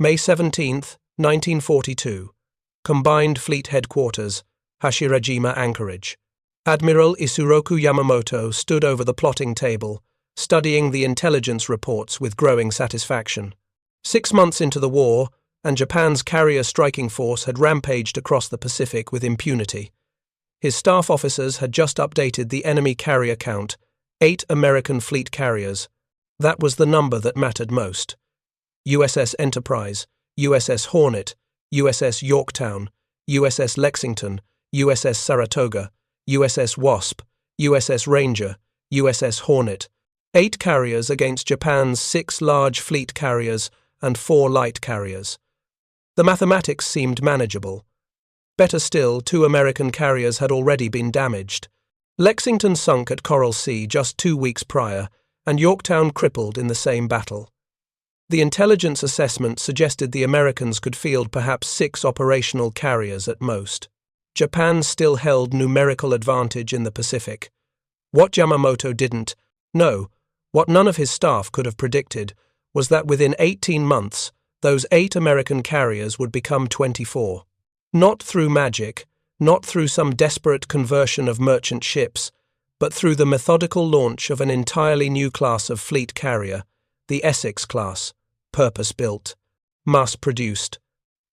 May 17, 1942. Combined Fleet Headquarters, Hashirajima Anchorage. Admiral Isuroku Yamamoto stood over the plotting table, studying the intelligence reports with growing satisfaction. 6 months into the war, and Japan's carrier striking force had rampaged across the Pacific with impunity. His staff officers had just updated the enemy carrier count, 8 American fleet carriers. That was the number that mattered most. USS Enterprise, USS Hornet, USS Yorktown, USS Lexington, USS Saratoga, USS Wasp, USS Ranger, USS Hornet. 8 carriers against Japan's 6 large fleet carriers and 4 light carriers. The mathematics seemed manageable. Better still, 2 American carriers had already been damaged. Lexington sunk at Coral Sea just 2 weeks prior, and Yorktown crippled in the same battle. The intelligence assessment suggested the Americans could field perhaps 6 operational carriers at most. Japan still held numerical advantage in the Pacific. What Yamamoto didn't know, what none of his staff could have predicted, was that within 18 months, those 8 American carriers would become 24. Not through magic, not through some desperate conversion of merchant ships, but through the methodical launch of an entirely new class of fleet carrier, the Essex-Class, purpose-built, mass-produced,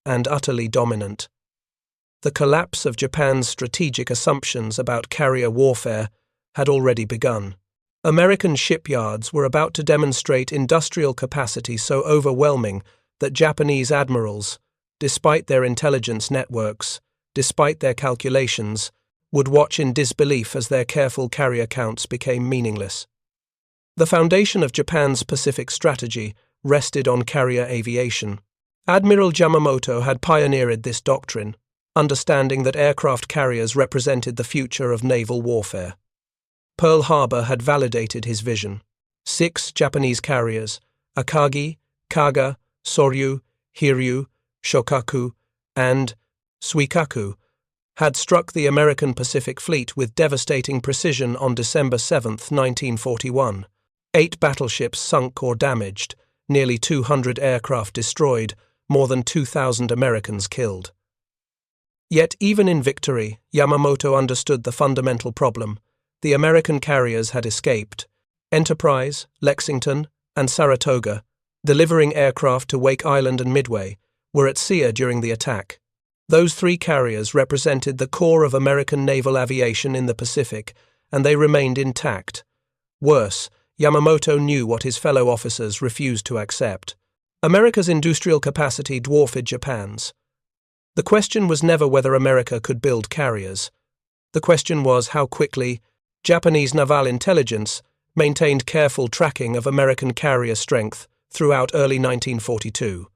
and utterly dominant. The collapse of Japan's strategic assumptions about carrier warfare had already begun. American shipyards were about to demonstrate industrial capacity so overwhelming that Japanese admirals, despite their intelligence networks, despite their calculations, would watch in disbelief as their careful carrier counts became meaningless. The foundation of Japan's Pacific strategy rested on carrier aviation. Admiral Yamamoto had pioneered this doctrine, understanding that aircraft carriers represented the future of naval warfare. Pearl Harbor had validated his vision. 6 Japanese carriers, Akagi, Kaga, Soryu, Hiryu, Shokaku, and Suikaku, had struck the American Pacific Fleet with devastating precision on December 7, 1941. 8 battleships sunk or damaged, nearly 200 aircraft destroyed, more than 2,000 Americans killed. Yet even in victory, Yamamoto understood the fundamental problem. The American carriers had escaped. Enterprise, Lexington, and Saratoga, delivering aircraft to Wake Island and Midway, were at sea during the attack. Those 3 carriers represented the core of American naval aviation in the Pacific, and they remained intact. Worse, Yamamoto knew what his fellow officers refused to accept. America's industrial capacity dwarfed Japan's. The question was never whether America could build carriers. The question was how quickly Japanese naval intelligence maintained careful tracking of American carrier strength throughout early 1942.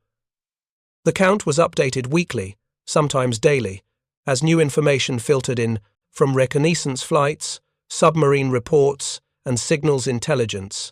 The count was updated weekly, sometimes daily, as new information filtered in from reconnaissance flights, submarine reports, and signals intelligence.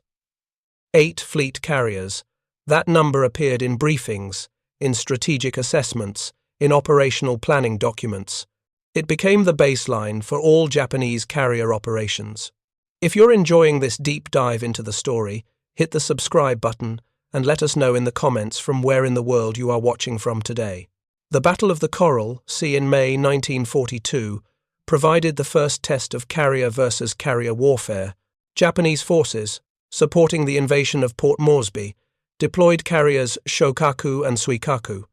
8 fleet carriers. That number appeared in briefings, in strategic assessments, in operational planning documents. It became the baseline for all Japanese carrier operations. If you're enjoying this deep dive into the story, hit the subscribe button and let us know in the comments from where in the world you are watching from today. The Battle of the Coral, see in May 1942, provided the first test of carrier versus carrier warfare. Japanese forces, supporting the invasion of Port Moresby, deployed carriers Shokaku and Suikaku.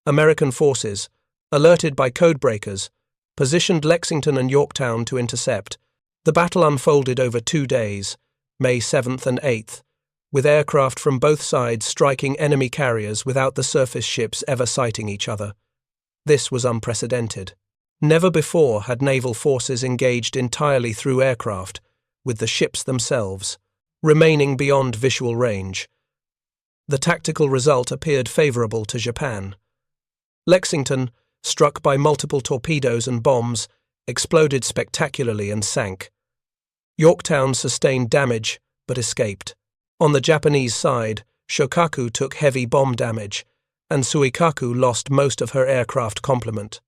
American forces, alerted by codebreakers, positioned Lexington and Yorktown to intercept. The battle unfolded over 2 days, May 7th and 8th, with aircraft from both sides striking enemy carriers without the surface ships ever sighting each other. This was unprecedented. Never before had naval forces engaged entirely through aircraft, with the ships themselves remaining beyond visual range. The tactical result appeared favorable to Japan. Lexington, struck by multiple torpedoes and bombs, exploded spectacularly and sank. Yorktown sustained damage, but escaped. On the Japanese side, Shokaku took heavy bomb damage, and Suikaku lost most of her aircraft complement.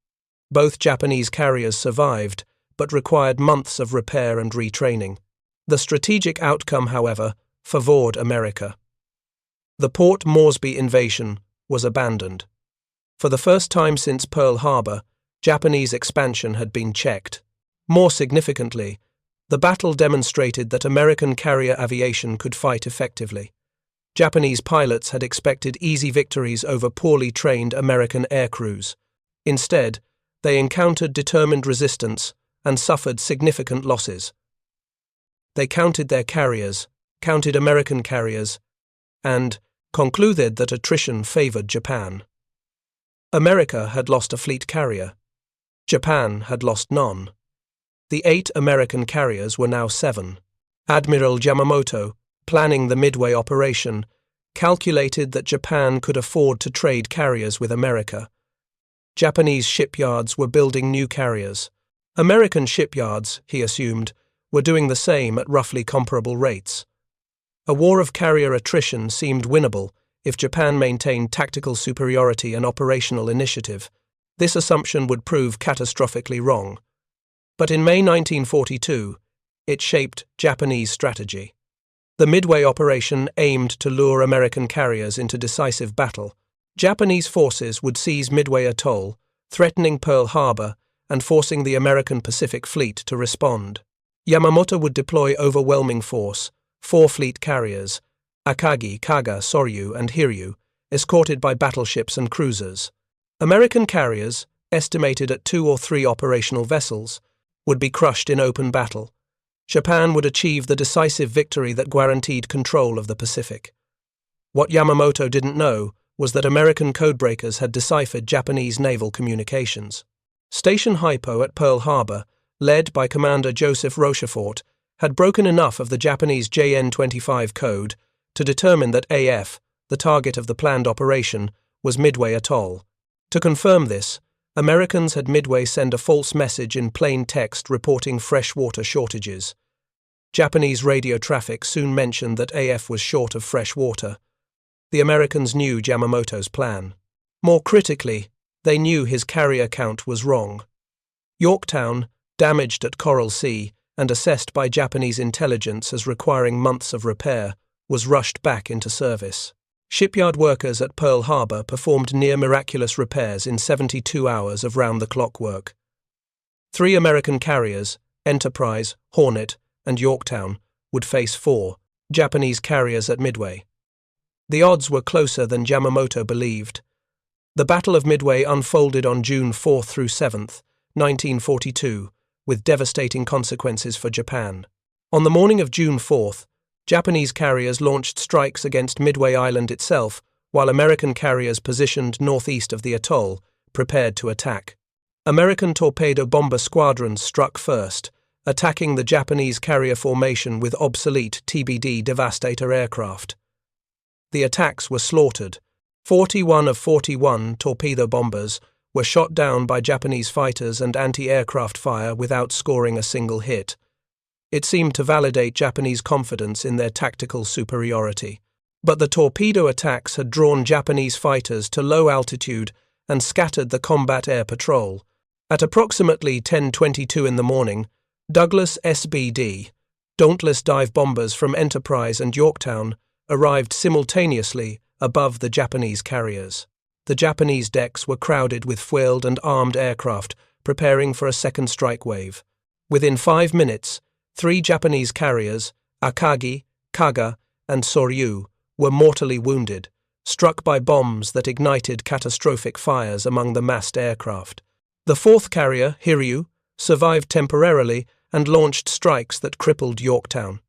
Both Japanese carriers survived, but required months of repair and retraining. The strategic outcome, however, favored America. The Port Moresby invasion was abandoned. For the first time since Pearl Harbor, Japanese expansion had been checked. More significantly, the battle demonstrated that American carrier aviation could fight effectively. Japanese pilots had expected easy victories over poorly trained American air crews. Instead, they encountered determined resistance and suffered significant losses. They counted their carriers, counted American carriers, and concluded that attrition favored Japan. America had lost a fleet carrier. Japan had lost none. The 8 American carriers were now 7. Admiral Yamamoto, planning the Midway operation, calculated that Japan could afford to trade carriers with America. Japanese shipyards were building new carriers. American shipyards, he assumed, were doing the same at roughly comparable rates. A war of carrier attrition seemed winnable if Japan maintained tactical superiority and operational initiative. This assumption would prove catastrophically wrong. But in May 1942, it shaped Japanese strategy. The Midway operation aimed to lure American carriers into decisive battle. Japanese forces would seize Midway Atoll, threatening Pearl Harbor and forcing the American Pacific Fleet to respond. Yamamoto would deploy overwhelming force, 4 fleet carriers, Akagi, Kaga, Soryu, and Hiryu, escorted by battleships and cruisers. American carriers, estimated at 2 or 3 operational vessels, would be crushed in open battle. Japan would achieve the decisive victory that guaranteed control of the Pacific. What Yamamoto didn't know was that American codebreakers had deciphered Japanese naval communications. Station Hypo at Pearl Harbor, led by Commander Joseph Rochefort, had broken enough of the Japanese JN-25 code to determine that AF, the target of the planned operation, was Midway Atoll. To confirm this, Americans had Midway send a false message in plain text reporting freshwater shortages. Japanese radio traffic soon mentioned that AF was short of fresh water. The Americans knew Yamamoto's plan. More critically, they knew his carrier count was wrong. Yorktown, damaged at Coral Sea and assessed by Japanese intelligence as requiring months of repair, was rushed back into service. Shipyard workers at Pearl Harbor performed near-miraculous repairs in 72 hours of round-the-clock work. 3 American carriers, Enterprise, Hornet, and Yorktown, would face 4 Japanese carriers at Midway. The odds were closer than Yamamoto believed. The Battle of Midway unfolded on June 4 through 7, 1942, with devastating consequences for Japan. On the morning of June 4, Japanese carriers launched strikes against Midway Island itself, while American carriers positioned northeast of the atoll, prepared to attack. American torpedo bomber squadrons struck first, attacking the Japanese carrier formation with obsolete TBD Devastator aircraft. The attacks were slaughtered. 41 of 41 torpedo bombers were shot down by Japanese fighters and anti-aircraft fire without scoring a single hit. It seemed to validate Japanese confidence in their tactical superiority. But the torpedo attacks had drawn Japanese fighters to low altitude and scattered the combat air patrol. At approximately 10:22 in the morning, Douglas SBD, dauntless dive bombers from Enterprise and Yorktown, arrived simultaneously above the Japanese carriers. The Japanese decks were crowded with foiled and armed aircraft, preparing for a second strike wave. Within 5 minutes, 3 Japanese carriers, Akagi, Kaga, and Soryu, were mortally wounded, struck by bombs that ignited catastrophic fires among the massed aircraft. The 4th carrier, Hiryu, survived temporarily and launched strikes that crippled Yorktown.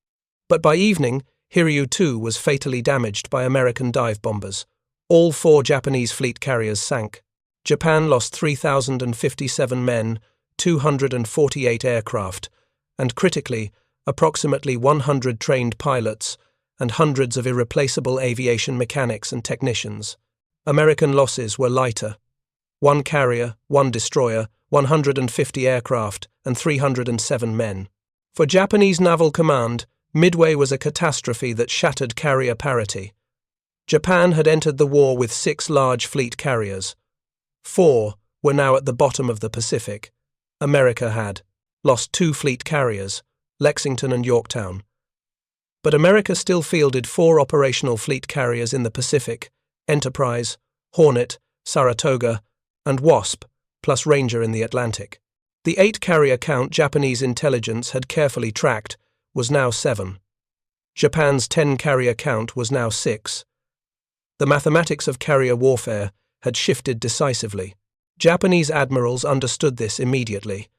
But by evening, Hiryu too was fatally damaged by American dive bombers. All 4 Japanese fleet carriers sank. Japan lost 3,057 men, 248 aircraft, and critically, approximately 100 trained pilots and hundreds of irreplaceable aviation mechanics and technicians. American losses were lighter. 1 carrier, 1 destroyer, 150 aircraft, and 307 men. For Japanese Naval Command, Midway was a catastrophe that shattered carrier parity. Japan had entered the war with 6 large fleet carriers. 4 were now at the bottom of the Pacific. America had lost 2 fleet carriers, Lexington and Yorktown. But America still fielded 4 operational fleet carriers in the Pacific, Enterprise, Hornet, Saratoga, and Wasp, plus Ranger in the Atlantic. The 8-carrier count Japanese intelligence had carefully tracked was now 7. Japan's 10-carrier count was now 6. The mathematics of carrier warfare had shifted decisively. Japanese admirals understood this immediately.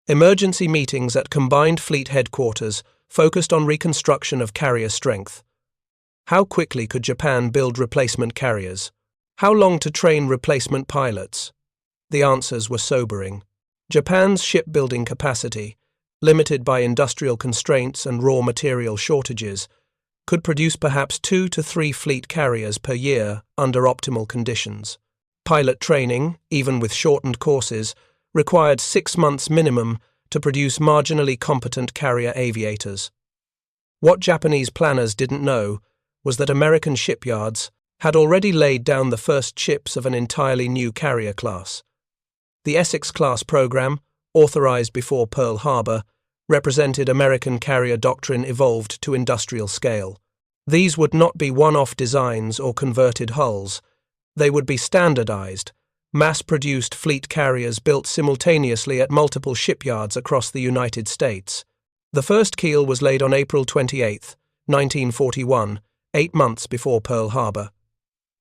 Emergency meetings at Combined Fleet Headquarters focused on reconstruction of carrier strength. How quickly could Japan build replacement carriers? How long to train replacement pilots? The answers were sobering. Japan's shipbuilding capacity, limited by industrial constraints and raw material shortages, could produce perhaps 2 to 3 fleet carriers per year under optimal conditions. Pilot training, even with shortened courses, required 6 months minimum to produce marginally competent carrier aviators. What Japanese planners didn't know was that American shipyards had already laid down the first ships of an entirely new carrier class. The Essex-Class program, authorized before Pearl Harbor, represented American carrier doctrine evolved to industrial scale. These would not be one-off designs or converted hulls. They would be standardized, mass-produced fleet carriers built simultaneously at multiple shipyards across the United States. The first keel was laid on April 28, 1941, 8 months before Pearl Harbor.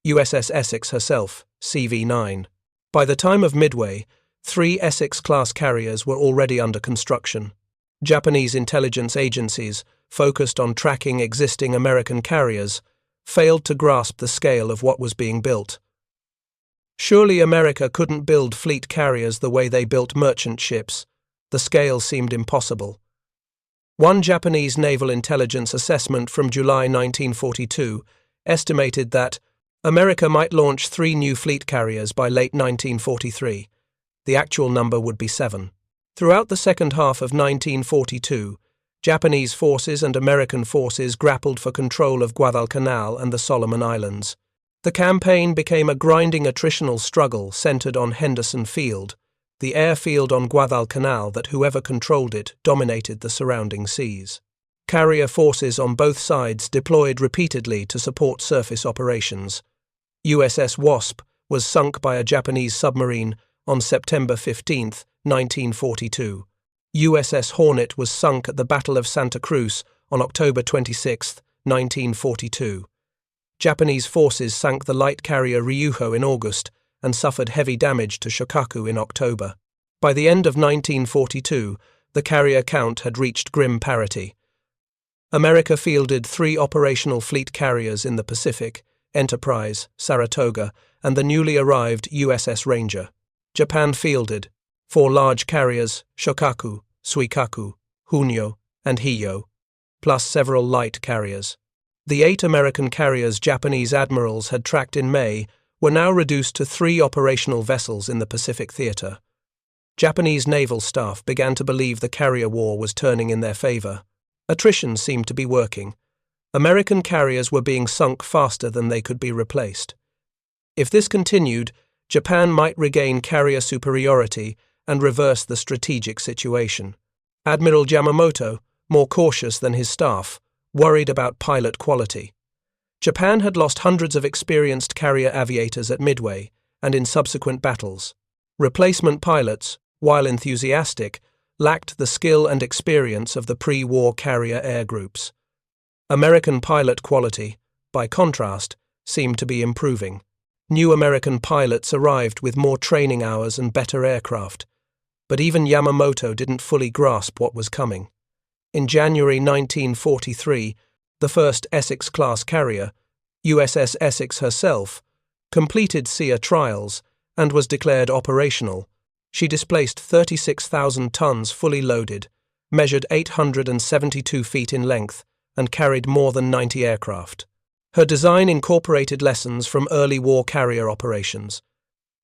USS Essex herself, CV-9. By the time of Midway, 3 Essex-class carriers were already under construction. Japanese intelligence agencies, focused on tracking existing American carriers, failed to grasp the scale of what was being built. Surely America couldn't build fleet carriers the way they built merchant ships. The scale seemed impossible. One Japanese naval intelligence assessment from July 1942 estimated that America might launch 3 new fleet carriers by late 1943. The actual number would be 7. Throughout the second half of 1942, Japanese forces and American forces grappled for control of Guadalcanal and the Solomon Islands. The campaign became a grinding attritional struggle centered on Henderson Field, the airfield on Guadalcanal that whoever controlled it dominated the surrounding seas. Carrier forces on both sides deployed repeatedly to support surface operations. USS Wasp was sunk by a Japanese submarine on September 15, 1942. USS Hornet was sunk at the Battle of Santa Cruz on October 26, 1942. Japanese forces sank the light carrier Ryuho in August and suffered heavy damage to Shokaku in October. By the end of 1942, the carrier count had reached grim parity. America fielded 3 operational fleet carriers in the Pacific, Enterprise, Saratoga, and the newly arrived USS Ranger. Japan fielded 4 large carriers, Shokaku, Suikaku, Hunyo, and Hiyo, plus several light carriers. The 8 American carriers Japanese admirals had tracked in May were now reduced to 3 operational vessels in the Pacific theater. Japanese naval staff began to believe the carrier war was turning in their favor. Attrition seemed to be working. American carriers were being sunk faster than they could be replaced. If this continued, Japan might regain carrier superiority and reverse the strategic situation. Admiral Yamamoto, more cautious than his staff, worried about pilot quality. Japan had lost hundreds of experienced carrier aviators at Midway and in subsequent battles. Replacement pilots, while enthusiastic, lacked the skill and experience of the pre-war carrier air groups. American pilot quality, by contrast, seemed to be improving. New American pilots arrived with more training hours and better aircraft, but even Yamamoto didn't fully grasp what was coming. In January 1943, the first Essex-class carrier, USS Essex herself, completed SEA trials and was declared operational. She displaced 36,000 tons fully loaded, measured 872 feet in length, and carried more than 90 aircraft. Her design incorporated lessons from early war carrier operations: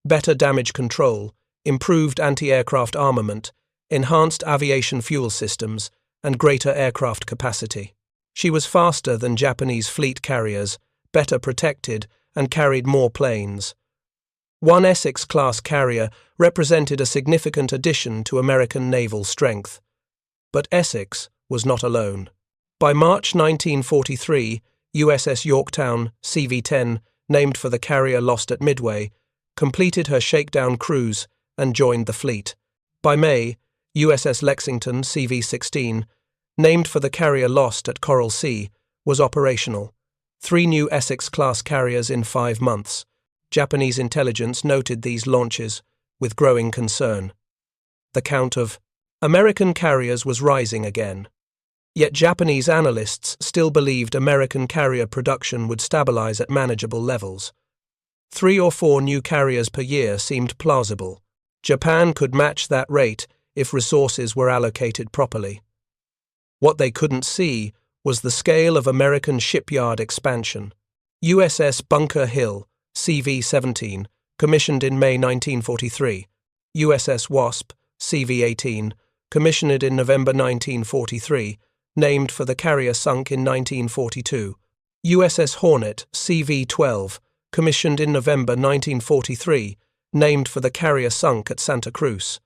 better damage control, improved anti-aircraft armament, enhanced aviation fuel systems, and greater aircraft capacity. She was faster than Japanese fleet carriers, better protected, and carried more planes. One Essex-class carrier represented a significant addition to American naval strength. But Essex was not alone. By March 1943, USS Yorktown, CV-10, named for the carrier lost at Midway, completed her shakedown cruise and joined the fleet. By May, USS Lexington, CV-16, named for the carrier lost at Coral Sea, was operational. 3 new Essex-Class carriers in 5 months. Japanese intelligence noted these launches with growing concern. The count of American carriers was rising again. Yet Japanese analysts still believed American carrier production would stabilize at manageable levels. 3 or 4 new carriers per year seemed plausible. Japan could match that rate if resources were allocated properly. What they couldn't see was the scale of American shipyard expansion. USS Bunker Hill, CV-17, commissioned in May 1943. USS Wasp, CV-18, commissioned in November 1943, named for the carrier sunk in 1942. USS Hornet, CV-12, commissioned in November 1943, named for the carrier sunk at Santa Cruz.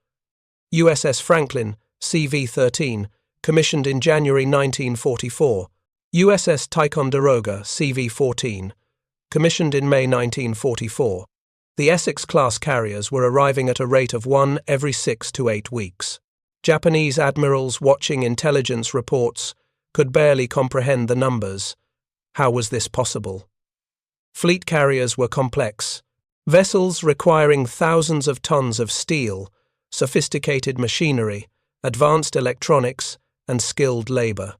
USS Franklin, CV-13, commissioned in January 1944. USS Ticonderoga, CV-14, commissioned in May 1944. The Essex-Class carriers were arriving at a rate of 1 every 6 to 8 weeks. Japanese admirals watching intelligence reports could barely comprehend the numbers. How was this possible? Fleet carriers were complex. Vessels requiring thousands of tons of steel, sophisticated machinery, advanced electronics, and skilled labor.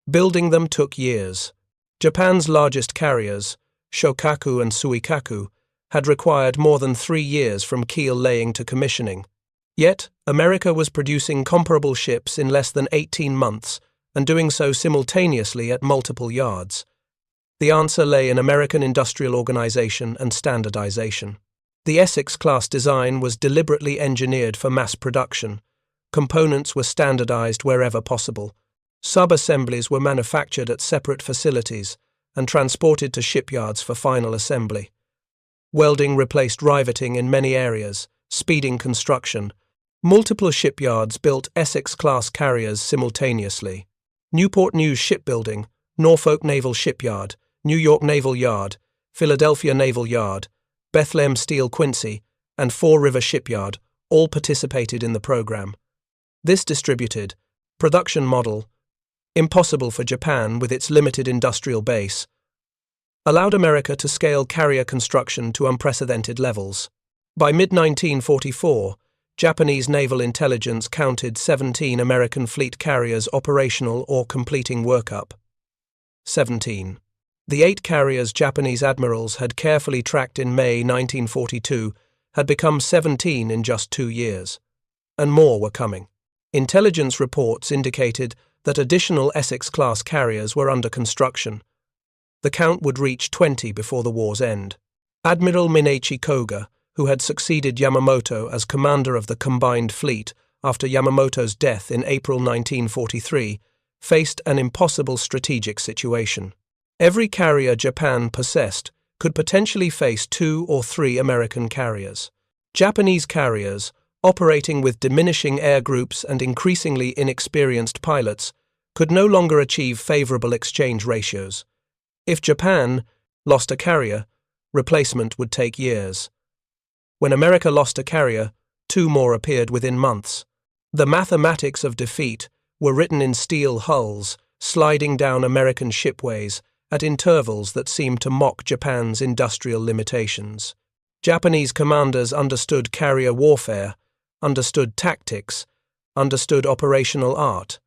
Building them took years. Japan's largest carriers, Shokaku and Suikaku, had required more than 3 years from keel laying to commissioning. Yet, America was producing comparable ships in less than 18 months and doing so simultaneously at multiple yards. The answer lay in American industrial organization and standardization. The Essex-Class design was deliberately engineered for mass production. Components were standardized wherever possible. Sub-assemblies were manufactured at separate facilities and transported to shipyards for final assembly. Welding replaced riveting in many areas, speeding construction. Multiple shipyards built Essex-Class carriers simultaneously. Newport News Shipbuilding, Norfolk Naval Shipyard, New York Naval Yard, Philadelphia Naval Yard, Bethlehem Steel Quincy, and Fall River Shipyard all participated in the program. This distributed production model, impossible for Japan with its limited industrial base, allowed America to scale carrier construction to unprecedented levels. By mid-1944, Japanese naval intelligence counted 17 American fleet carriers operational or completing workup. 17. The 8 carriers Japanese admirals had carefully tracked in May 1942 had become 17 in just 2 years. And more were coming. Intelligence reports indicated that additional Essex-Class carriers were under construction. The count would reach 20 before the war's end. Admiral Minechi Koga, who had succeeded Yamamoto as commander of the combined fleet after Yamamoto's death in April 1943, faced an impossible strategic situation. Every carrier Japan possessed could potentially face 2 or 3 American carriers. Japanese carriers, operating with diminishing air groups and increasingly inexperienced pilots, could no longer achieve favorable exchange ratios. If Japan lost a carrier, replacement would take years. When America lost a carrier, 2 more appeared within months. The mathematics of defeat were written in steel hulls, sliding down American shipways at intervals that seemed to mock Japan's industrial limitations. Japanese commanders understood carrier warfare, understood tactics, understood operational art.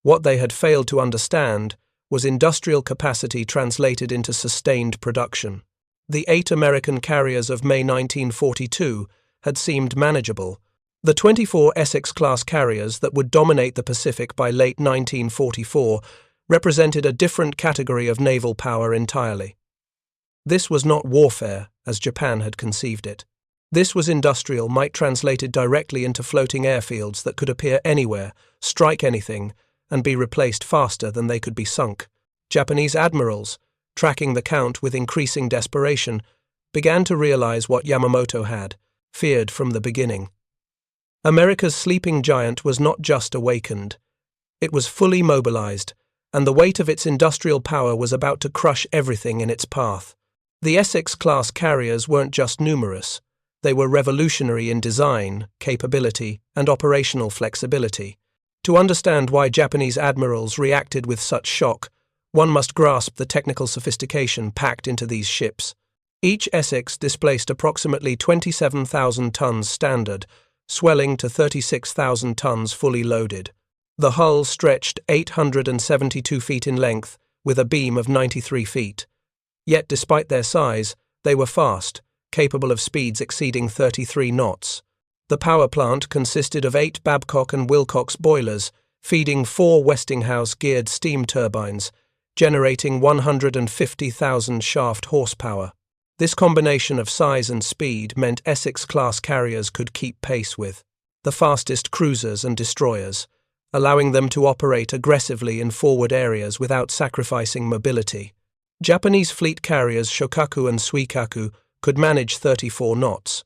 What they had failed to understand was industrial capacity translated into sustained production. The 8 American carriers of May 1942 had seemed manageable. The 24 Essex-Class carriers that would dominate the Pacific by late 1944 represented a different category of naval power entirely. This was not warfare, as Japan had conceived it. This was industrial might translated directly into floating airfields that could appear anywhere, strike anything, and be replaced faster than they could be sunk. Japanese admirals, tracking the count with increasing desperation, began to realize what Yamamoto had feared from the beginning. America's sleeping giant was not just awakened. It was fully mobilized, and the weight of its industrial power was about to crush everything in its path. The Essex-class carriers weren't just numerous. They were revolutionary in design, capability, and operational flexibility. To understand why Japanese admirals reacted with such shock, one must grasp the technical sophistication packed into these ships. Each Essex displaced approximately 27,000 tons standard, swelling to 36,000 tons fully loaded. The hull stretched 872 feet in length, with a beam of 93 feet. Yet despite their size, they were fast, capable of speeds exceeding 33 knots. The power plant consisted of 8 Babcock and Wilcox boilers, feeding 4 Westinghouse-geared steam turbines, generating 150,000 shaft horsepower. This combination of size and speed meant Essex-class carriers could keep pace with the fastest cruisers and destroyers, allowing them to operate aggressively in forward areas without sacrificing mobility. Japanese fleet carriers Shokaku and Suikaku could manage 34 knots.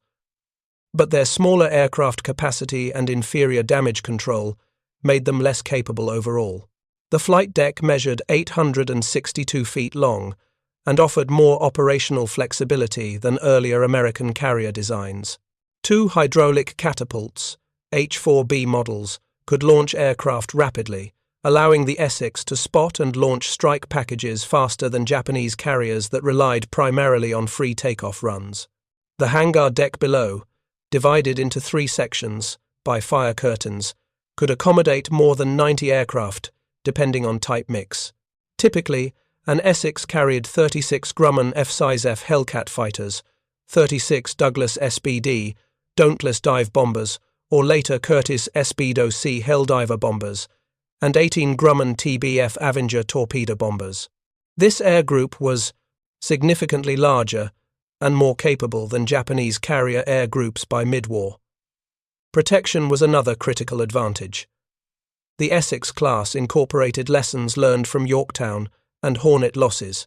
But their smaller aircraft capacity and inferior damage control made them less capable overall. The flight deck measured 862 feet long and offered more operational flexibility than earlier American carrier designs. 2 hydraulic catapults, H-4B models, could launch aircraft rapidly, allowing the Essex to spot and launch strike packages faster than Japanese carriers that relied primarily on free takeoff runs. The hangar deck below, divided into 3 sections by fire curtains, could accommodate more than 90 aircraft, depending on type mix. Typically, an Essex carried 36 Grumman F-size F Hellcat fighters, 36 Douglas SBD, Dauntless dive bombers, or later Curtiss Speedo C Helldiver bombers, and 18 Grumman TBF Avenger torpedo bombers. This air group was significantly larger and more capable than Japanese carrier air groups by mid-war. Protection was another critical advantage. The Essex class incorporated lessons learned from Yorktown and Hornet losses.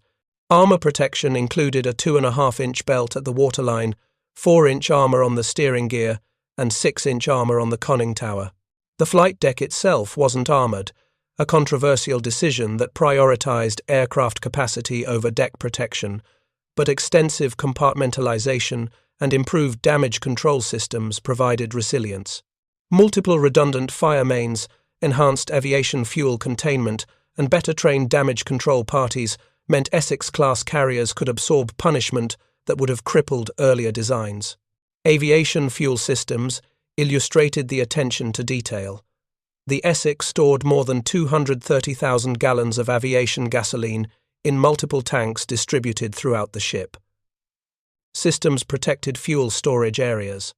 Armor protection included a 2.5-inch belt at the waterline, 4-inch armor on the steering gear, and 6-inch armor on the conning tower. The flight deck itself wasn't armored, a controversial decision that prioritized aircraft capacity over deck protection, but extensive compartmentalization and improved damage control systems provided resilience. Multiple redundant fire mains, enhanced aviation fuel containment, and better-trained damage control parties meant Essex-class carriers could absorb punishment that would have crippled earlier designs. Aviation fuel systems illustrated the attention to detail. The Essex stored more than 230,000 gallons of aviation gasoline in multiple tanks distributed throughout the ship. Systems protected fuel storage areas.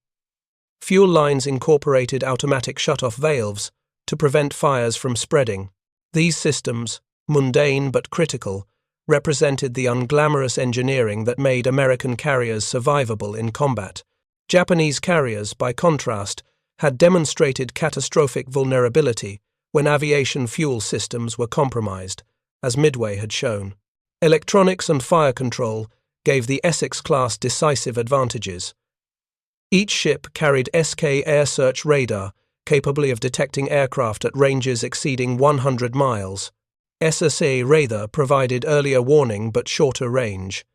Fuel lines incorporated automatic shut-off valves to prevent fires from spreading. These systems, mundane but critical, represented the unglamorous engineering that made American carriers survivable in combat. Japanese carriers, by contrast, had demonstrated catastrophic vulnerability when aviation fuel systems were compromised, as Midway had shown. Electronics and fire control gave the Essex-class decisive advantages. Each ship carried SK air search radar, capable of detecting aircraft at ranges exceeding 100 miles. SSA radar provided earlier warning but shorter range.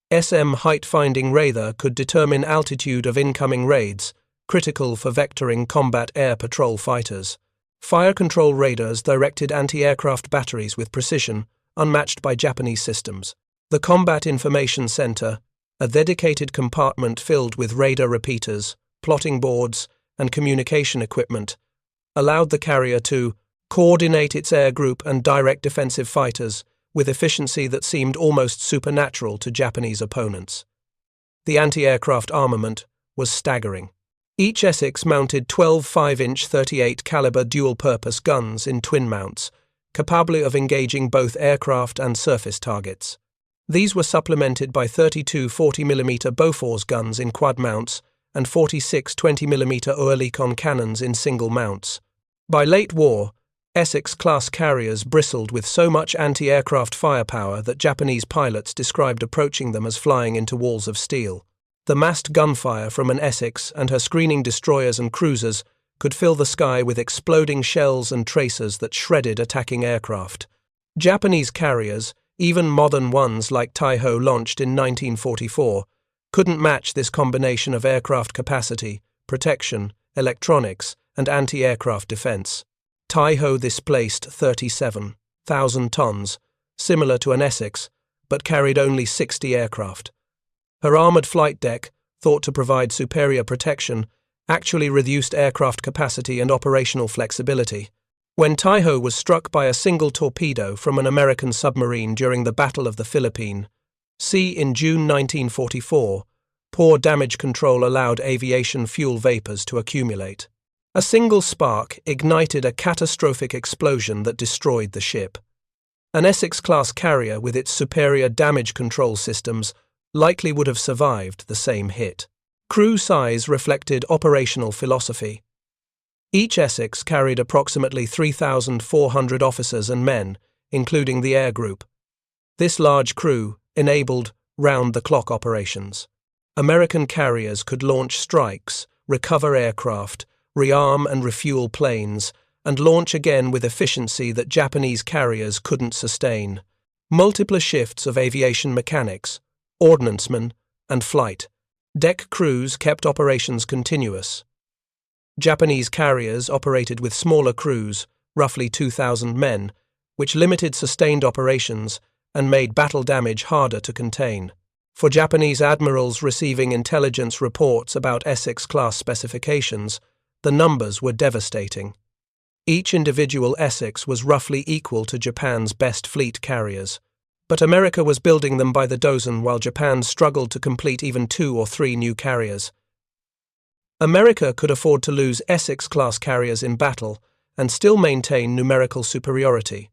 SM height-finding radar could determine altitude of incoming raids, critical for vectoring combat air patrol fighters. Fire control radars directed anti-aircraft batteries with precision, unmatched by Japanese systems. The Combat Information Center, a dedicated compartment filled with radar repeaters, plotting boards, and communication equipment, allowed the carrier to coordinate its air group and direct defensive fighters with efficiency that seemed almost supernatural to Japanese opponents. The anti-aircraft armament was staggering. Each Essex mounted 12 5-inch 38 caliber dual-purpose guns in twin mounts, capable of engaging both aircraft and surface targets. These were supplemented by 32 40mm Bofors guns in quad mounts and 46 20mm Oerlikon cannons in single mounts. By late war, Essex-class carriers bristled with so much anti-aircraft firepower that Japanese pilots described approaching them as flying into walls of steel. The massed gunfire from an Essex and her screening destroyers and cruisers could fill the sky with exploding shells and tracers that shredded attacking aircraft. Japanese carriers, Even modern ones like Taiho, launched in 1944, couldn't match this combination of aircraft capacity, protection, electronics, and anti-aircraft defense. Taiho displaced 37,000 tons, similar to an Essex, but carried only 60 aircraft. Her armored flight deck, thought to provide superior protection, actually reduced aircraft capacity and operational flexibility. When Taiho was struck by a single torpedo from an American submarine during the Battle of the Philippines Sea in June 1944, poor damage control allowed aviation fuel vapors to accumulate. A single spark ignited a catastrophic explosion that destroyed the ship. An Essex-Class carrier with its superior damage control systems likely would have survived the same hit. Crew size reflected operational philosophy. Each Essex carried approximately 3,400 officers and men, including the air group. This large crew enabled round-the-clock operations. American carriers could launch strikes, recover aircraft, rearm and refuel planes, and launch again with efficiency that Japanese carriers couldn't sustain. Multiple shifts of aviation mechanics, ordnancemen, and flight deck crews kept operations continuous. Japanese carriers operated with smaller crews, roughly 2,000 men, which limited sustained operations and made battle damage harder to contain. For Japanese admirals receiving intelligence reports about Essex-class specifications, the numbers were devastating. Each individual Essex was roughly equal to Japan's best fleet carriers, but America was building them by the dozen while Japan struggled to complete even 2 or 3 new carriers. America could afford to lose Essex-class carriers in battle and still maintain numerical superiority.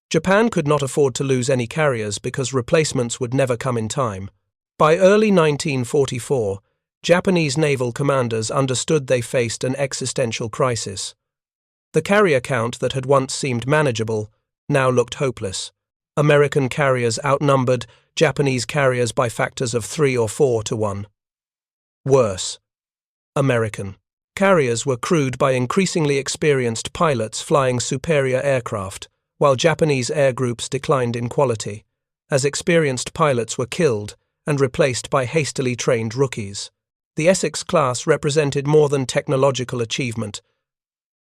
Japan could not afford to lose any carriers because replacements would never come in time. By early 1944, Japanese naval commanders understood they faced an existential crisis. The carrier count that had once seemed manageable now looked hopeless. American carriers outnumbered Japanese carriers by factors of 3 or 4 to 1. Worse, American carriers were crewed by increasingly experienced pilots flying superior aircraft, while Japanese air groups declined in quality, as experienced pilots were killed and replaced by hastily trained rookies. The Essex-class represented more than technological achievement.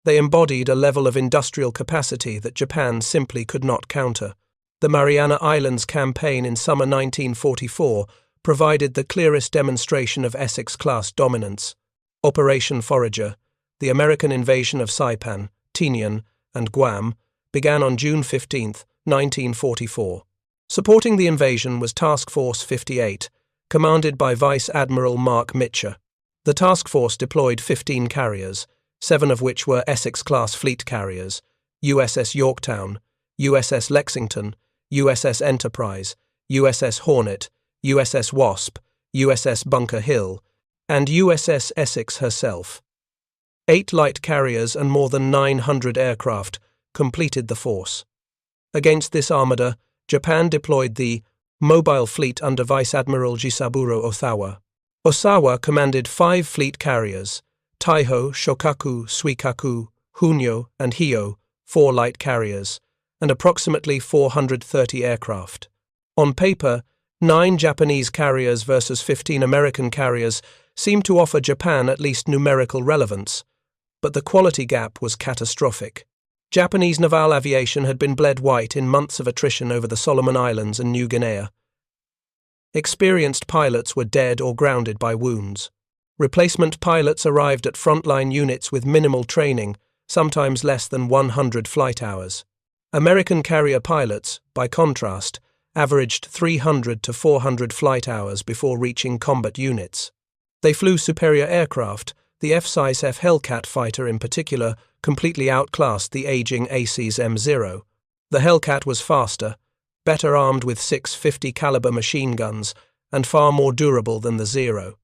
They embodied a level of industrial capacity that Japan simply could not counter. The Mariana Islands campaign in summer 1944 provided the clearest demonstration of Essex-class dominance. Operation Forager, the American invasion of Saipan, Tinian, and Guam, began on June 15, 1944. Supporting the invasion was Task Force 58, commanded by Vice Admiral Mark Mitcher. The task force deployed 15 carriers, 7 of which were Essex-class fleet carriers: USS Yorktown, USS Lexington, USS Enterprise, USS Hornet, USS Wasp, USS Bunker Hill, and USS Essex herself. 8 light carriers and more than 900 aircraft completed the force. Against this armada, Japan deployed the mobile fleet under Vice Admiral Jisaburo Osawa. Osawa commanded 5 fleet carriers: Taiho, Shokaku, Suikaku, Hunyo, and Hio, 4 light carriers, and approximately 430 aircraft. On paper, 9 Japanese carriers versus 15 American carriers seemed to offer Japan at least numerical relevance, but the quality gap was catastrophic. Japanese naval aviation had been bled white in months of attrition over the Solomon Islands and New Guinea. Experienced pilots were dead or grounded by wounds. Replacement pilots arrived at frontline units with minimal training, sometimes less than 100 flight hours. American carrier pilots, by contrast, averaged 300 to 400 flight hours before reaching combat units. They flew superior aircraft. The F-F Hellcat fighter in particular completely outclassed the aging AC's M0. The Hellcat was faster, better armed with 650 caliber machine guns, and far more durable than the Zero.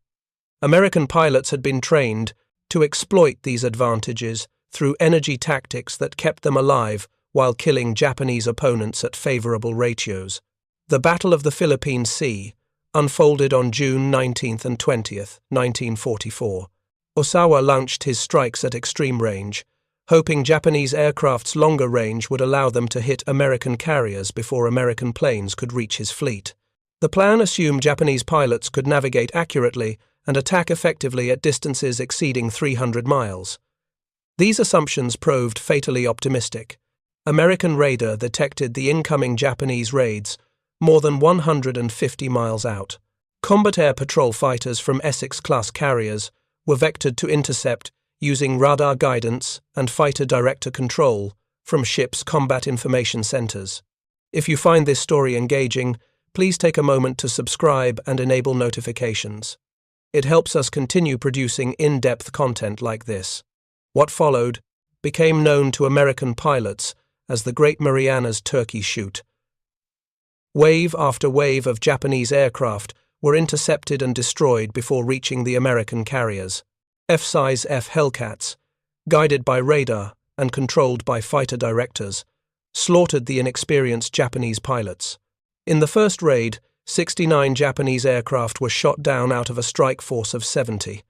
American pilots had been trained to exploit these advantages through energy tactics that kept them alive while killing Japanese opponents at favorable ratios. The Battle of the Philippines Sea unfolded on June 19th and 20th, 1944. Osawa launched his strikes at extreme range, hoping Japanese aircraft's longer range would allow them to hit American carriers before American planes could reach his fleet. The plan assumed Japanese pilots could navigate accurately and attack effectively at distances exceeding 300 miles. These assumptions proved fatally optimistic. American radar detected the incoming Japanese raids more than 150 miles out. Combat air patrol fighters from Essex-Class carriers were vectored to intercept using radar guidance and fighter-director control from ships' combat information centers. If you find this story engaging, please take a moment to subscribe and enable notifications. It helps us continue producing in-depth content like this. What followed became known to American pilots as the Great Marianas Turkey Shoot. Wave after wave of Japanese aircraft were intercepted and destroyed before reaching the American carriers. F-size F Hellcats, guided by radar and controlled by fighter directors, slaughtered the inexperienced Japanese pilots. In the first raid, 69 Japanese aircraft were shot down out of a strike force of 70.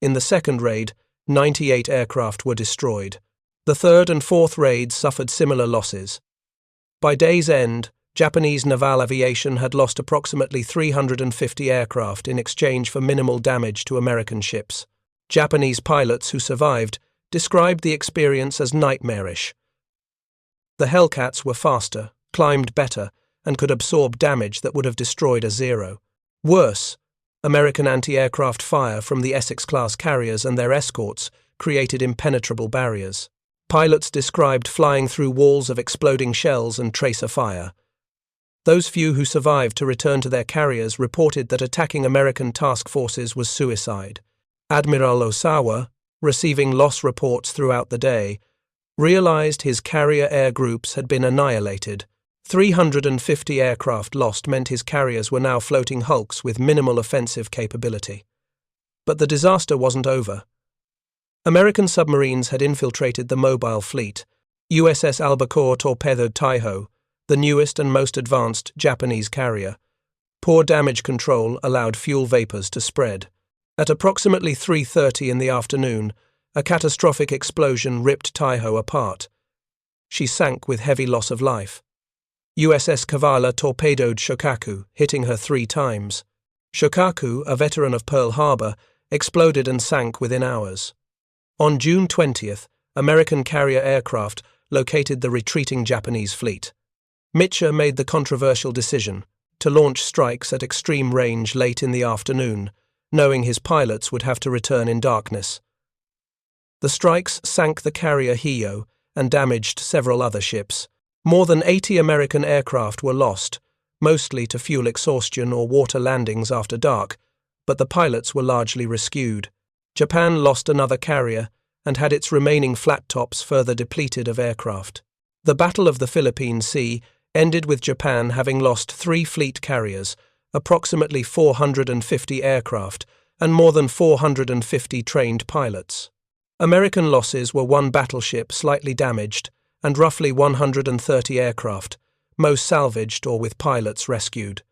In the second raid, 98 aircraft were destroyed. The third and fourth raids suffered similar losses. By day's end, Japanese naval aviation had lost approximately 350 aircraft in exchange for minimal damage to American ships. Japanese pilots who survived described the experience as nightmarish. The Hellcats were faster, climbed better, and could absorb damage that would have destroyed a Zero. Worse, American anti-aircraft fire from the Essex-Class carriers and their escorts created impenetrable barriers. Pilots described flying through walls of exploding shells and tracer fire. Those few who survived to return to their carriers reported that attacking American task forces was suicide. Admiral Osawa, receiving loss reports throughout the day, realized his carrier air groups had been annihilated. 350 aircraft lost meant his carriers were now floating hulks with minimal offensive capability. But the disaster wasn't over. American submarines had infiltrated the mobile fleet. USS Albacore torpedoed Taiho, the newest and most advanced Japanese carrier. Poor damage control allowed fuel vapors to spread. At approximately 3:30 in the afternoon, a catastrophic explosion ripped Taiho apart. She sank with heavy loss of life. USS Kavala torpedoed Shokaku, hitting her 3 times. Shokaku, a veteran of Pearl Harbor, exploded and sank within hours. On June 20th, American carrier aircraft located the retreating Japanese fleet. Mitchell made the controversial decision to launch strikes at extreme range late in the afternoon, knowing his pilots would have to return in darkness. The strikes sank the carrier Hio and damaged several other ships. More than 80 American aircraft were lost, mostly to fuel exhaustion or water landings after dark, but the pilots were largely rescued. Japan lost another carrier and had its remaining flat tops further depleted of aircraft. The Battle of the Philippine Sea ended with Japan having lost 3 fleet carriers, approximately 450 aircraft, and more than 450 trained pilots. American losses were 1 battleship slightly damaged and roughly 130 aircraft, most salvaged or with pilots rescued.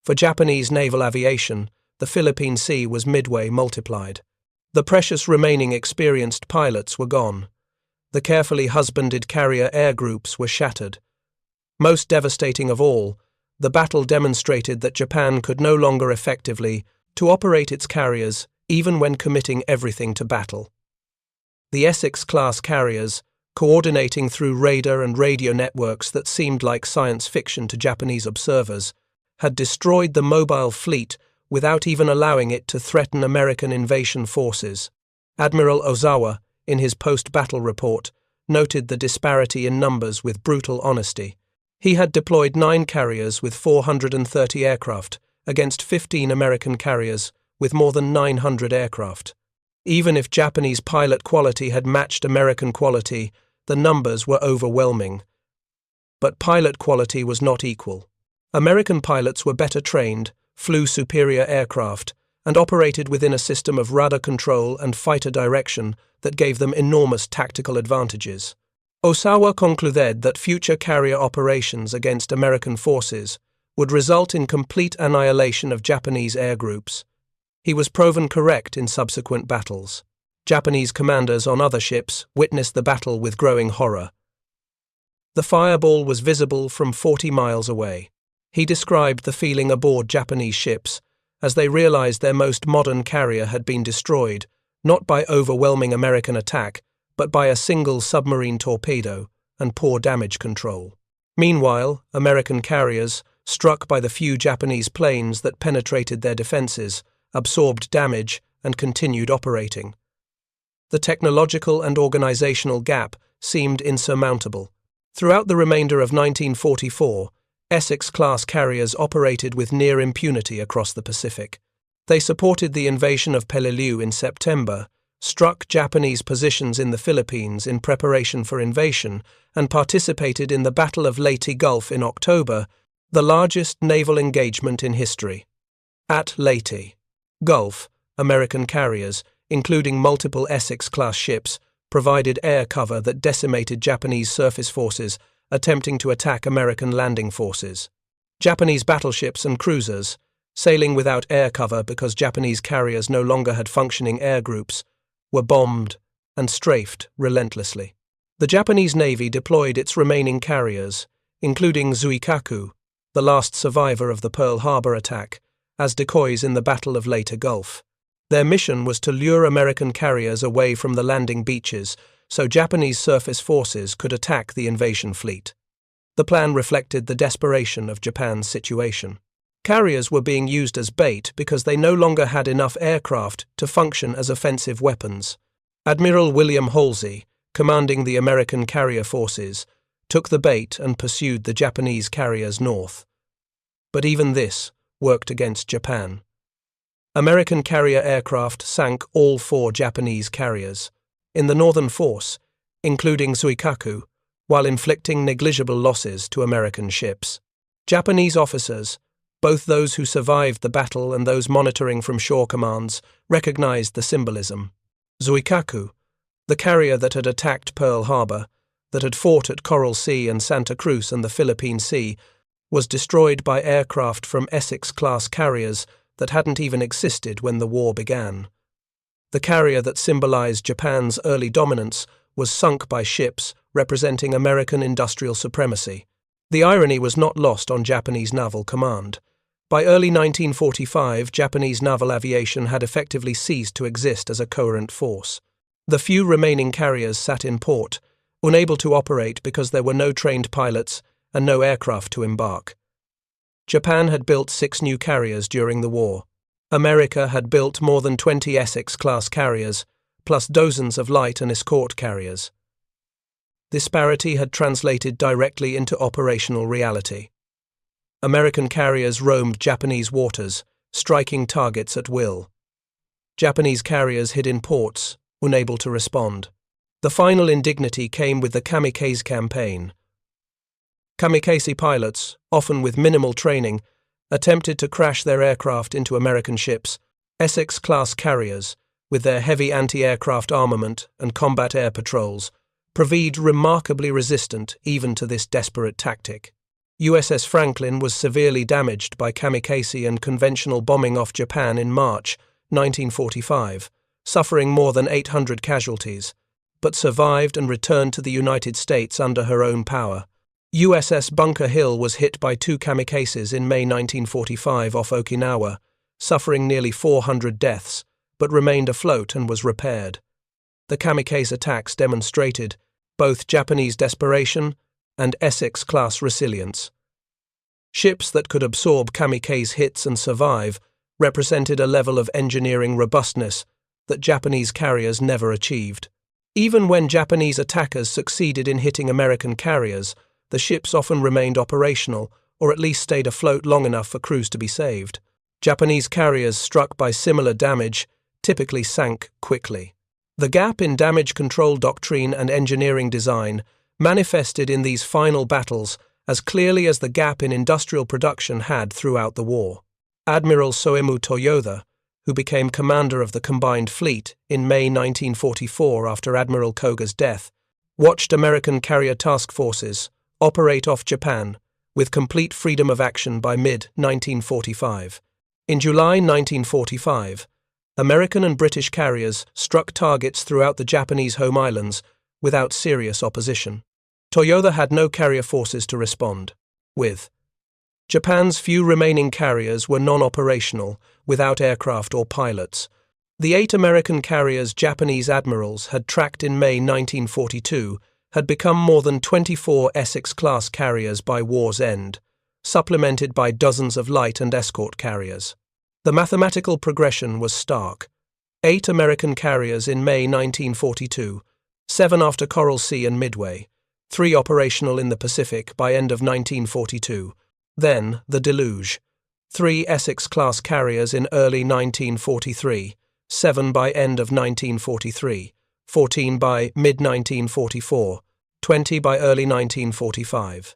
For Japanese naval aviation, the Philippine Sea was midway multiplied. The precious remaining experienced pilots were gone. The carefully husbanded carrier air groups were shattered. Most devastating of all, the battle demonstrated that Japan could no longer effectively to operate its carriers even when committing everything to battle. The Essex-Class carriers, coordinating through radar and radio networks that seemed like science fiction to Japanese observers, had destroyed the mobile fleet without even allowing it to threaten American invasion forces. Admiral Ozawa, in his post-battle report, noted the disparity in numbers with brutal honesty. He had deployed 9 carriers with 430 aircraft against 15 American carriers with more than 900 aircraft. Even if Japanese pilot quality had matched American quality, the numbers were overwhelming. But pilot quality was not equal. American pilots were better trained, flew superior aircraft, and operated within a system of radar control and fighter direction that gave them enormous tactical advantages. Osawa concluded that future carrier operations against American forces would result in complete annihilation of Japanese air groups. He was proven correct in subsequent battles. Japanese commanders on other ships witnessed the battle with growing horror. The fireball was visible from 40 miles away. He described the feeling aboard Japanese ships as they realized their most modern carrier had been destroyed, not by overwhelming American attack, but by a single submarine torpedo and poor damage control. Meanwhile, American carriers, struck by the few Japanese planes that penetrated their defenses, absorbed damage and continued operating. The technological and organizational gap seemed insurmountable. Throughout the remainder of 1944, Essex-Class carriers operated with near impunity across the Pacific. They supported the invasion of Peleliu in September, struck Japanese positions in the Philippines in preparation for invasion, and participated in the Battle of Leyte Gulf in October, the largest naval engagement in history. At Leyte Gulf, American carriers, including multiple Essex-class ships, provided air cover that decimated Japanese surface forces attempting to attack American landing forces. Japanese battleships and cruisers, sailing without air cover because Japanese carriers no longer had functioning air groups, were bombed and strafed relentlessly. The Japanese Navy deployed its remaining carriers, including Zuikaku, the last survivor of the Pearl Harbor attack, as decoys in the Battle of Leyte Gulf. Their mission was to lure American carriers away from the landing beaches so Japanese surface forces could attack the invasion fleet. The plan reflected the desperation of Japan's situation. Carriers were being used as bait because they no longer had enough aircraft to function as offensive weapons. Admiral William Halsey, commanding the American carrier forces, took the bait and pursued the Japanese carriers north. But even this worked against Japan. American carrier aircraft sank all 4 Japanese carriers in the northern force, including Zuikaku, while inflicting negligible losses to American ships. Japanese officers, both those who survived the battle and those monitoring from shore commands, recognized the symbolism. Zuikaku, the carrier that had attacked Pearl Harbor, that had fought at Coral Sea and Santa Cruz and the Philippine Sea, was destroyed by aircraft from Essex-class carriers that hadn't even existed when the war began. The carrier that symbolized Japan's early dominance was sunk by ships representing American industrial supremacy. The irony was not lost on Japanese naval command. By early 1945, Japanese naval aviation had effectively ceased to exist as a coherent force. The few remaining carriers sat in port, unable to operate because there were no trained pilots and no aircraft to embark. Japan had built 6 new carriers during the war. America had built more than 20 Essex-class carriers, plus dozens of light and escort carriers. Disparity had translated directly into operational reality. American carriers roamed Japanese waters, striking targets at will. Japanese carriers hid in ports, unable to respond. The final indignity came with the kamikaze campaign. Kamikaze pilots, often with minimal training, attempted to crash their aircraft into American ships. Essex-class carriers, with their heavy anti-aircraft armament and combat air patrols, proved remarkably resistant even to this desperate tactic. USS Franklin was severely damaged by kamikaze and conventional bombing off Japan in March 1945, suffering more than 800 casualties, but survived and returned to the United States under her own power. USS Bunker Hill was hit by 2 kamikazes in May 1945 off Okinawa, suffering nearly 400 deaths, but remained afloat and was repaired. The kamikaze attacks demonstrated both Japanese desperation and Essex-class resilience. Ships that could absorb kamikaze hits and survive represented a level of engineering robustness that Japanese carriers never achieved. Even when Japanese attackers succeeded in hitting American carriers, the ships often remained operational or at least stayed afloat long enough for crews to be saved. Japanese carriers struck by similar damage typically sank quickly. The gap in damage control doctrine and engineering design manifested in these final battles as clearly as the gap in industrial production had throughout the war. Admiral Soemu Toyoda, who became commander of the combined fleet in May 1944 after Admiral Koga's death, watched American carrier task forces operate off Japan with complete freedom of action by mid-1945. In July 1945, American and British carriers struck targets throughout the Japanese home islands without serious opposition. Toyota had no carrier forces to respond with. Japan's few remaining carriers were non-operational, without aircraft or pilots. The 8 American carriers Japanese admirals had tracked in May 1942 had become more than 24 Essex-Class carriers by war's end, supplemented by dozens of light and escort carriers. The mathematical progression was stark. 8 American carriers in May 1942, 7 after Coral Sea and Midway, 3 operational in the Pacific by end of 1942. Then, the deluge. 3 Essex-Class carriers in early 1943, 7 by end of 1943, 14 by mid-1944, 20 by early 1945.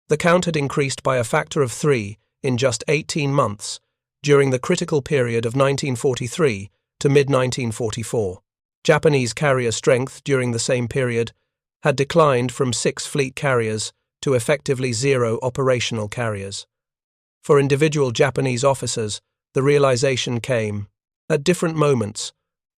The count had increased by a factor of 3 in just 18 months during the critical period of 1943 to mid-1944. Japanese carrier strength during the same period had declined from 6 fleet carriers to effectively 0 operational carriers. For individual Japanese officers, the realization came at different moments.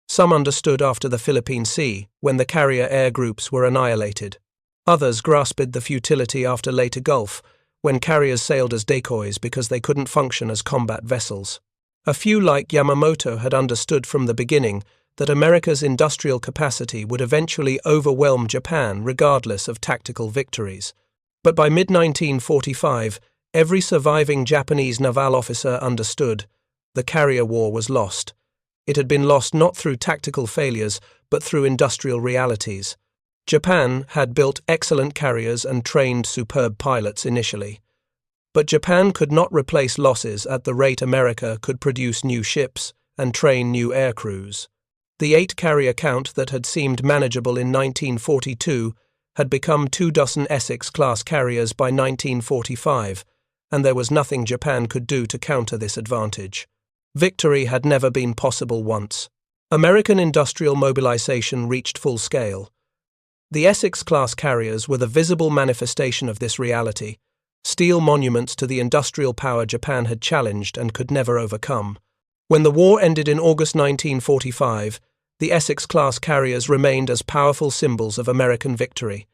Some understood after the Philippine Sea, when the carrier air groups were annihilated. Others grasped the futility after later Gulf, when carriers sailed as decoys because they couldn't function as combat vessels. A few like Yamamoto had understood from the beginning that America's industrial capacity would eventually overwhelm Japan regardless of tactical victories. But by mid-1945, every surviving Japanese naval officer understood the carrier war was lost. It had been lost not through tactical failures, but through industrial realities. Japan had built excellent carriers and trained superb pilots initially. But Japan could not replace losses at the rate America could produce new ships and train new air crews. The 8 carrier count that had seemed manageable in 1942 had become 24 Essex-Class carriers by 1945, and there was nothing Japan could do to counter this advantage. Victory had never been possible once. American industrial mobilization reached full scale. The Essex-Class carriers were the visible manifestation of this reality, steel monuments to the industrial power Japan had challenged and could never overcome. When the war ended in August 1945, the Essex-Class carriers remained as powerful symbols of American victory.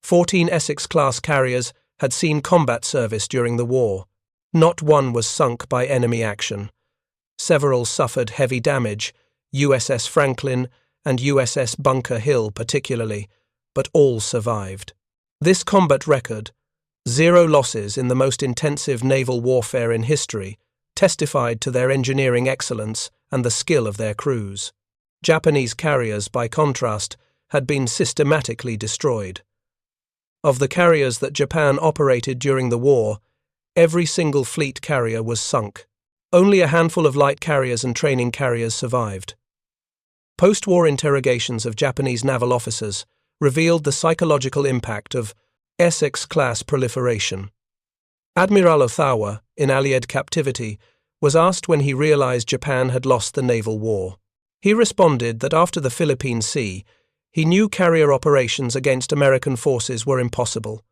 14 Essex-Class carriers had seen combat service during the war. Not one was sunk by enemy action. Several suffered heavy damage, USS Franklin and USS Bunker Hill particularly, but all survived. This combat record, 0 losses in the most intensive naval warfare in history, testified to their engineering excellence and the skill of their crews. Japanese carriers, by contrast, had been systematically destroyed. Of the carriers that Japan operated during the war, every single fleet carrier was sunk. Only a handful of light carriers and training carriers survived. Post-war interrogations of Japanese naval officers revealed the psychological impact of Essex-Class proliferation. Admiral Osawa, in Allied captivity, was asked when he realized Japan had lost the naval war. He responded that after the Philippine Sea, he knew carrier operations against American forces were impossible.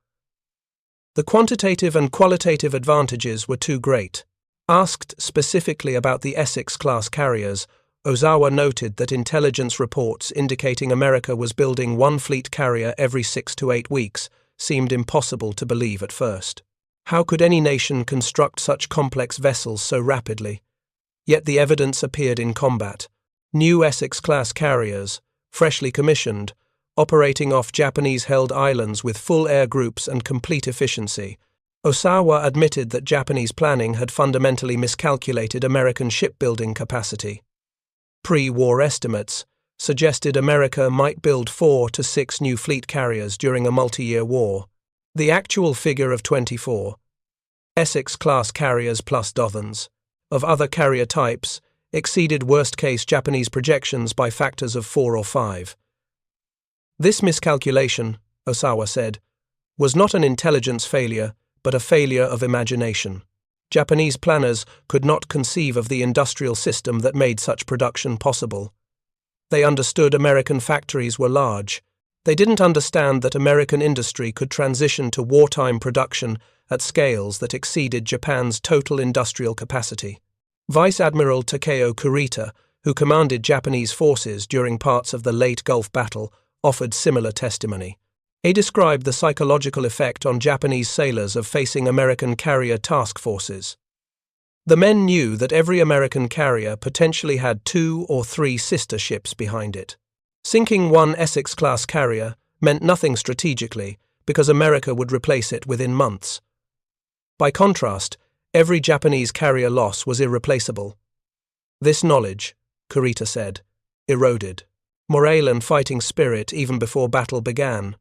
The quantitative and qualitative advantages were too great. Asked specifically about the Essex-Class carriers, Osawa noted that intelligence reports indicating America was building 1 fleet carrier every 6 to 8 weeks seemed impossible to believe at first. How could any nation construct such complex vessels so rapidly? Yet the evidence appeared in combat. New Essex-Class carriers, freshly commissioned, operating off Japanese-held islands with full air groups and complete efficiency. Osawa admitted that Japanese planning had fundamentally miscalculated American shipbuilding capacity. Pre-war estimates suggested America might build 4 to 6 new fleet carriers during a multi-year war. The actual figure of 24 Essex-Class carriers plus dozens of other carrier types exceeded worst-case Japanese projections by factors of 4 or 5. This miscalculation, Osawa said, was not an intelligence failure, but a failure of imagination. Japanese planners could not conceive of the industrial system that made such production possible. They understood American factories were large. They didn't understand that American industry could transition to wartime production at scales that exceeded Japan's total industrial capacity. Vice Admiral Takeo Kurita who commanded Japanese forces during parts of the late Gulf Battle, offered similar testimony. He described the psychological effect on Japanese sailors of facing American carrier task forces. The men knew that every American carrier potentially had 2 or 3 sister ships behind it. Sinking one Essex-Class carrier meant nothing strategically because America would replace it within months. By contrast, every Japanese carrier loss was irreplaceable. This knowledge, Kurita said, eroded morale and fighting spirit even before battle began.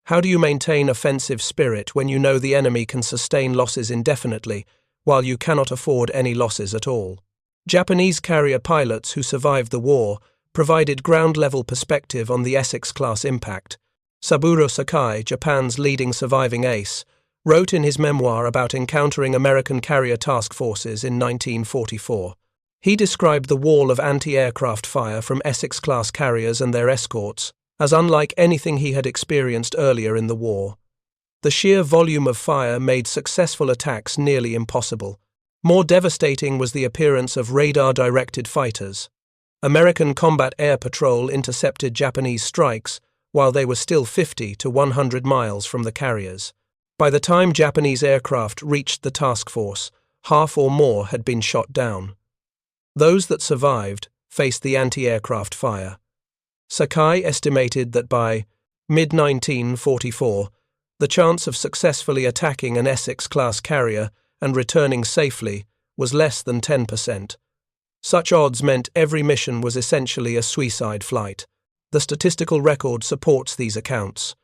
How do you maintain offensive spirit when you know the enemy can sustain losses indefinitely while you cannot afford any losses at all? Japanese carrier pilots who survived the war provided ground-level perspective on the Essex-class impact. Saburo Sakai, Japan's leading surviving ace, wrote in his memoir about encountering American carrier task forces in 1944. He described the wall of anti-aircraft fire from Essex-class carriers and their escorts as unlike anything he had experienced earlier in the war. The sheer volume of fire made successful attacks nearly impossible. More devastating was the appearance of radar-directed fighters. American Combat Air Patrol intercepted Japanese strikes while they were still 50 to 100 miles from the carriers. By the time Japanese aircraft reached the task force, half or more had been shot down. Those that survived faced the anti-aircraft fire. Sakai estimated that by mid-1944, the chance of successfully attacking an Essex-class carrier and returning safely was less than 10%. Such odds meant every mission was essentially a suicide flight. The statistical record supports these accounts.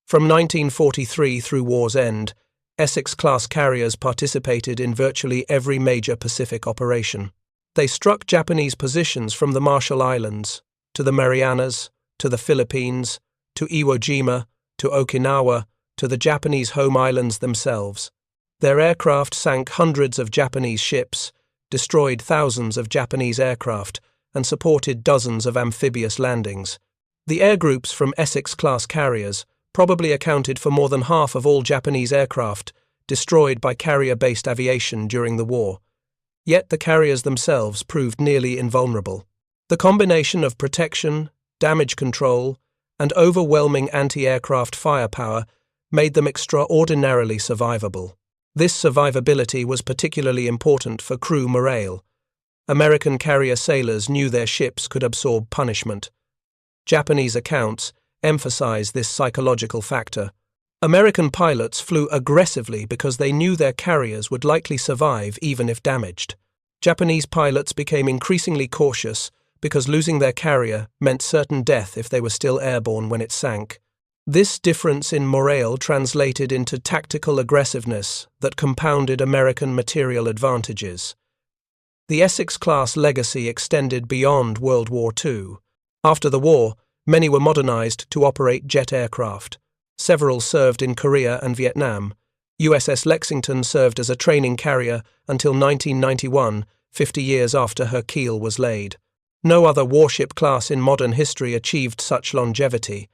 From 1943 through war's end, Essex-class carriers participated in virtually every major Pacific operation. They struck Japanese positions from the Marshall Islands, to the Marianas, to the Philippines, to Iwo Jima, to Okinawa, to the Japanese home islands themselves. Their aircraft sank hundreds of Japanese ships, destroyed thousands of Japanese aircraft, and supported dozens of amphibious landings. The air groups from Essex-class carriers probably accounted for more than half of all Japanese aircraft destroyed by carrier-based aviation during the war. Yet the carriers themselves proved nearly invulnerable. The combination of protection, damage control, and overwhelming anti-aircraft firepower made them extraordinarily survivable. This survivability was particularly important for crew morale. American carrier sailors knew their ships could absorb punishment. Japanese accounts emphasize this psychological factor. American pilots flew aggressively because they knew their carriers would likely survive even if damaged. Japanese pilots became increasingly cautious because losing their carrier meant certain death if they were still airborne when it sank. This difference in morale translated into tactical aggressiveness that compounded American material advantages. The Essex-class legacy extended beyond World War II. After the war, many were modernized to operate jet aircraft. Several served in Korea and Vietnam. USS Lexington served as a training carrier until 1991, 50 years after her keel was laid. No other warship class in modern history achieved such longevity.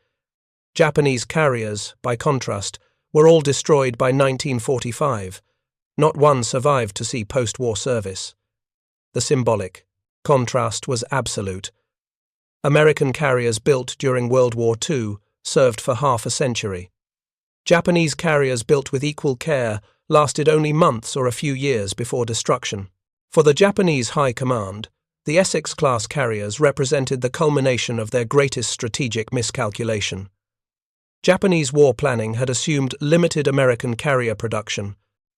Japanese carriers, by contrast, were all destroyed by 1945. Not one survived to see post-war service. The symbolic contrast was absolute. American carriers built during World War II served for half a century. Japanese carriers built with equal care lasted only months or a few years before destruction. For the Japanese High Command, the Essex-class carriers represented the culmination of their greatest strategic miscalculation. Japanese war planning had assumed limited American carrier production,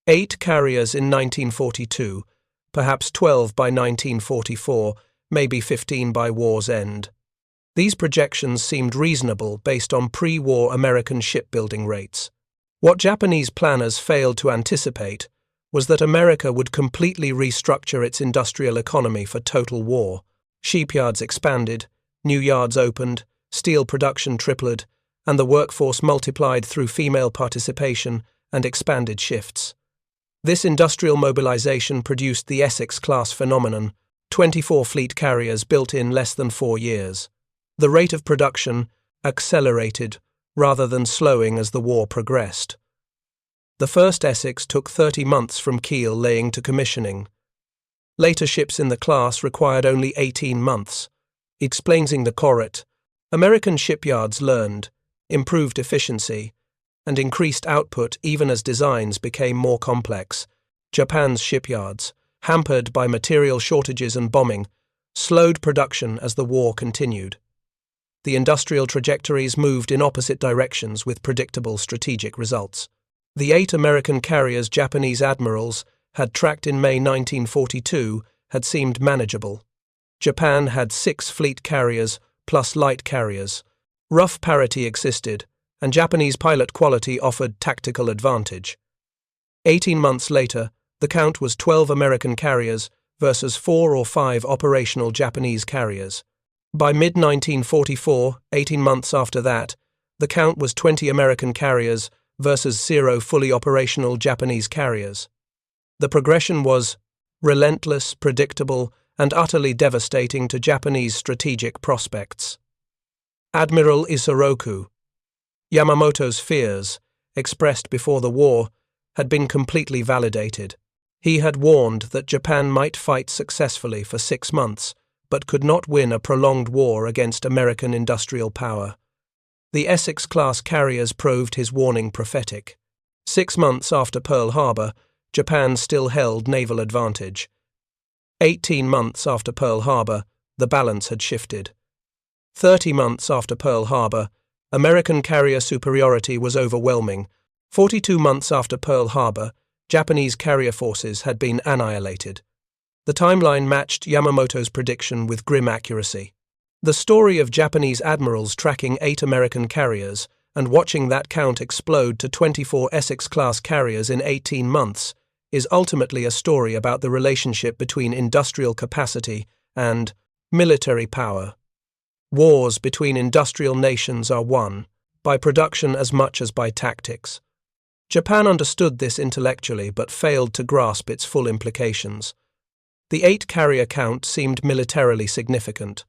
8 carriers in 1942, perhaps 12 by 1944, maybe 15 by war's end. These projections seemed reasonable based on pre-war American shipbuilding rates. What Japanese planners failed to anticipate was that America would completely restructure its industrial economy for total war. Shipyards expanded, new yards opened, steel production tripled, and the workforce multiplied through female participation and expanded shifts. This industrial mobilization produced the Essex-class phenomenon, 24 fleet carriers built in less than 4 years. The rate of production accelerated rather than slowing as the war progressed. The first Essex took 30 months from keel laying to commissioning. Later ships in the class required only 18 months. Explaining the Corette, American shipyards learned, improved efficiency, and increased output even as designs became more complex. Japan's shipyards, hampered by material shortages and bombing, slowed production as the war continued. The industrial trajectories moved in opposite directions with predictable strategic results. The 8 American carriers Japanese admirals had tracked in May 1942 had seemed manageable. Japan had 6 fleet carriers plus light carriers. Rough parity existed, and Japanese pilot quality offered tactical advantage. 18 months later, the count was 12 American carriers versus 4 or 5 operational Japanese carriers. By mid-1944, 18 months after that, the count was 20 American carriers versus 0 fully operational Japanese carriers. The progression was relentless, predictable, and utterly devastating to Japanese strategic prospects. Admiral Isuroku Yamamoto's fears, expressed before the war, had been completely validated. He had warned that Japan might fight successfully for 6 months, but could not win a prolonged war against American industrial power. The Essex-Class carriers proved his warning prophetic. 6 months after Pearl Harbor, Japan still held naval advantage. 18 months after Pearl Harbor, the balance had shifted. 30 months after Pearl Harbor, American carrier superiority was overwhelming. 42 months after Pearl Harbor, Japanese carrier forces had been annihilated. The timeline matched Yamamoto's prediction with grim accuracy. The story of Japanese admirals tracking 8 American carriers and watching that count explode to 24 Essex-Class carriers in 18 months is ultimately a story about the relationship between industrial capacity and military power. Wars between industrial nations are won by production as much as by tactics. Japan understood this intellectually but failed to grasp its full implications. The 8-carrier count seemed militarily significant.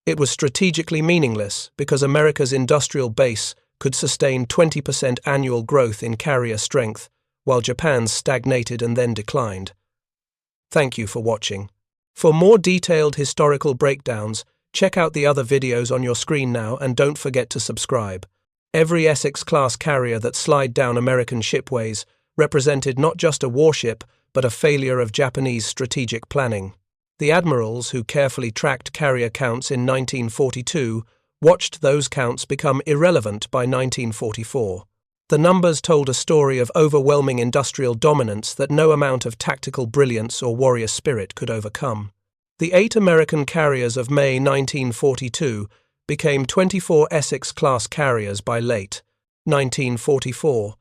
It was strategically meaningless because America's industrial base could sustain 20% annual growth in carrier strength, while Japan's stagnated and then declined. Thank you for watching. For more detailed historical breakdowns, check out the other videos on your screen now and don't forget to subscribe. Every Essex-Class carrier that slid down American shipways represented not just a warship, but a failure of Japanese strategic planning. The admirals, who carefully tracked carrier counts in 1942, watched those counts become irrelevant by 1944. The numbers told a story of overwhelming industrial dominance that no amount of tactical brilliance or warrior spirit could overcome. The 8 American carriers of May 1942 became 24 Essex-Class carriers by late 1944,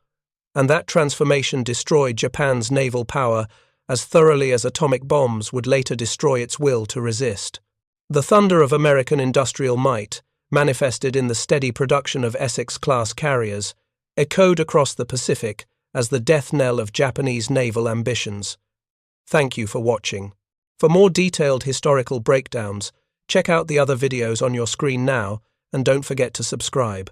and that transformation destroyed Japan's naval power as thoroughly as atomic bombs would later destroy its will to resist. The thunder of American industrial might, manifested in the steady production of Essex-Class carriers, echoed across the Pacific as the death knell of Japanese naval ambitions. Thank you for watching. For more detailed historical breakdowns, check out the other videos on your screen now, and don't forget to subscribe.